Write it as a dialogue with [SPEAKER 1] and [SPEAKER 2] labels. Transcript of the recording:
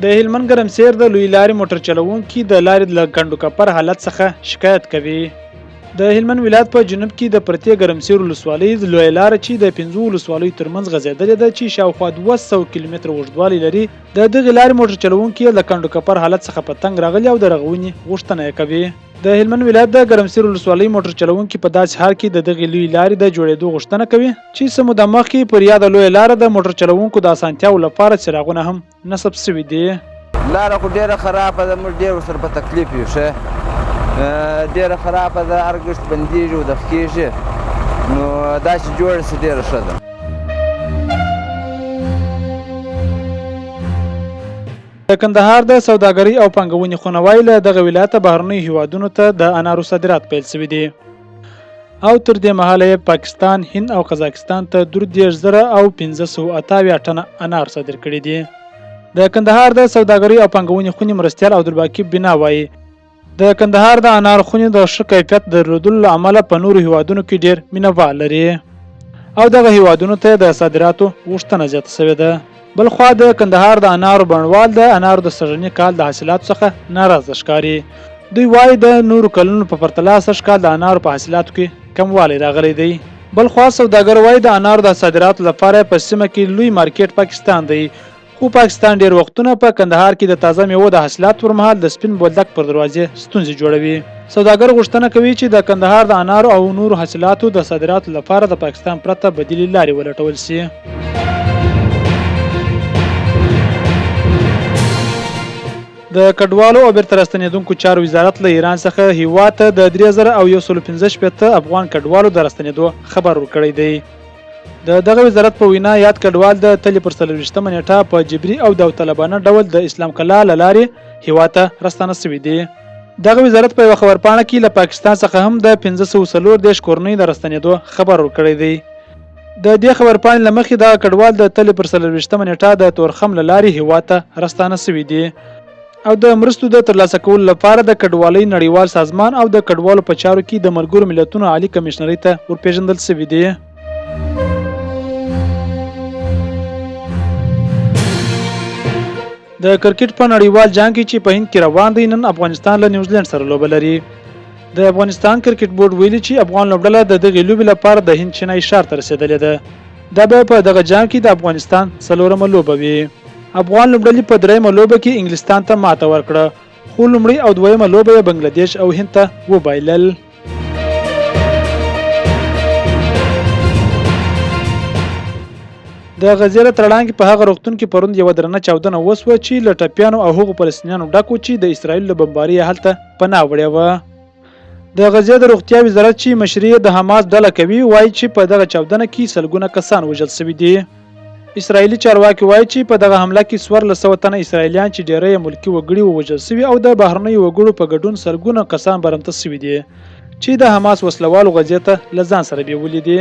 [SPEAKER 1] د هلمند ګرمسیر د لوی لارې موټر چلوونکي د لارې له ګنډو کپر حالت څخه شکایت کوي. د هلمند ولایت په جنوب کې د پرتې ګرمسیر ولسوالۍ لوی لاره چې د 5 ولسوالیو ترمنځ غځېدلې ده چې شاوخوا 200 کیلومتره اوږدوالی لري، د دغې لارې موټر چلوونکي له ګنډو کپر حالت څخه په تنګ راغلي او د رغونې غوښتنه یې کوي. د هلمند ولایت د ګرمسیر ولسوالۍ موټر چلوونکي په داسې حال کې د دغې لوی لارې د جوړېدو غوښتنه کوي چې څه موده مخکې پر یاده لویه لاره د موټر چلوونکو د اسانتیاوو لپاره څراغونه هم نصب سوي دي.
[SPEAKER 2] لاره خو ډېره خرابه ده، موږ ډېر ورسره په تکلیف یو. ښه ډېره خرابه ده، هر ګشت بندېږي او دغه کېږي، نو دا چې جوړه شي ډېره ښه ده.
[SPEAKER 1] د کندهار د سوداګرۍ او پانګونې خونوای له دغه ولایته بهرنیو هیوادونو ته د انارو صادرات پیل شوي دي او تر دې مهاله یې پاکستان، هند او قزاقستان ته 13,578 ټنه انار صادر کړي دي. د کندهار د سوداګرۍ او پانګونې خونې مرستیال عبدالباقي بنا وایي د کندهار د انار خونې د ښه کیفیت درلودلو له امله په نورو هیوادونو کې ډېر مینهوال لري او دغه هیوادونو ته د صادراتو غوښتنه زیاته شوې ده. بلخوا د کندهار د انارو بڼوال د انارو د سږني کال د حاصلاتو څخه ناراضه ښکاري. دوی وایي د نورو کلونو په پرتله سږ کال د انارو په حاصلاتو کې کموالی راغلی دی. بلخوا سوداګر وایي د انارو د صادراتو لپاره په سیمه کې لوی مارکیټ پاکستان دی، خو پاکستان ډېر وختونه په کندهار کې د تازه میوو د حاصلاتو پر مهال د سپین بولدک پر دروازې ستونزې جوړوي. سوداګر غوښتنه کوي چې د کندهار د انارو او نورو حاصلاتو د صادراتو لپاره د پاکستان پرته بدیلې لارې ولټول شي. د کډوالو او بیرته راستنېدونکو چارو وزارت له ایران څخه هیواد ته د 3115 افغان کډوالو د راستنېدو خبر ورکړی دی. د دغه وزارت په وینا یاد کډوال د تلې پر 24مه نیټه په جبري او داوطلبانه ډول د اسلام کلا له لارې هیواد ته راستانه شوي دي. دغه وزارت په یوه خبرپاڼه کې له پاکستان څخه هم د 534 کورنۍ د راستنېدو خبر ورکړی دی. د دې خبرپاڼې له مخې دغه کډوال د تلې پر 24مه نیټه د تورخم له لارې هیواد ته راستانه شوي دي او د مرستو د ترلاسه کولو لپاره د کډوالۍ نړیوال سازمان او د کډوالو په چارو کې د ملګرو ملتونو عالی کمشنرۍ ته ورپېژندل شوي دي. د کرکټ په نړیوال جام کې چې په هند کې روان دی، نن افغانستان له نیوزیلند سره لوبه لري. د افغانستان کرکټ بورډ ویلي چې افغان لوبډله د دغې لوبې لپاره د هند چینای ښار ته رسېدلې ده. دا به په دغه جام کې د افغانستان 4مه لوبه وي. افغان لوبډلې په 3مه لوبه کې انګلستان ته ماته ورکړه، خو لومړی او 2مه لوبه یې بنګلادیش او هند ته وبایلل. د غزې له تړانګې په هغه روغتون کې پرون یوه درنه چاودنه وسوه چې له ټپیانو او هغو فلسطینیانو ډک و چې د اسرائیلو له بمبارۍ هلته پناه وړې وه. د غزې د روغتیا وزارت چې مشري د حماس ډله کوي وایي چې په دغه چاودنه کې سلګونه کسان وژل شوي دي. اسرائیلي چارواکي وایي چې په دغه حمله کې 1400 تنه اسرائیلیان چې ډیری یې ملکي وګړي ووژل شوي او د بهرنیو وګړو په ګډون سلګونه کسان برمته شوي دي چې د حماس وسلوالو غزې ته له ځان سره بیولي دي.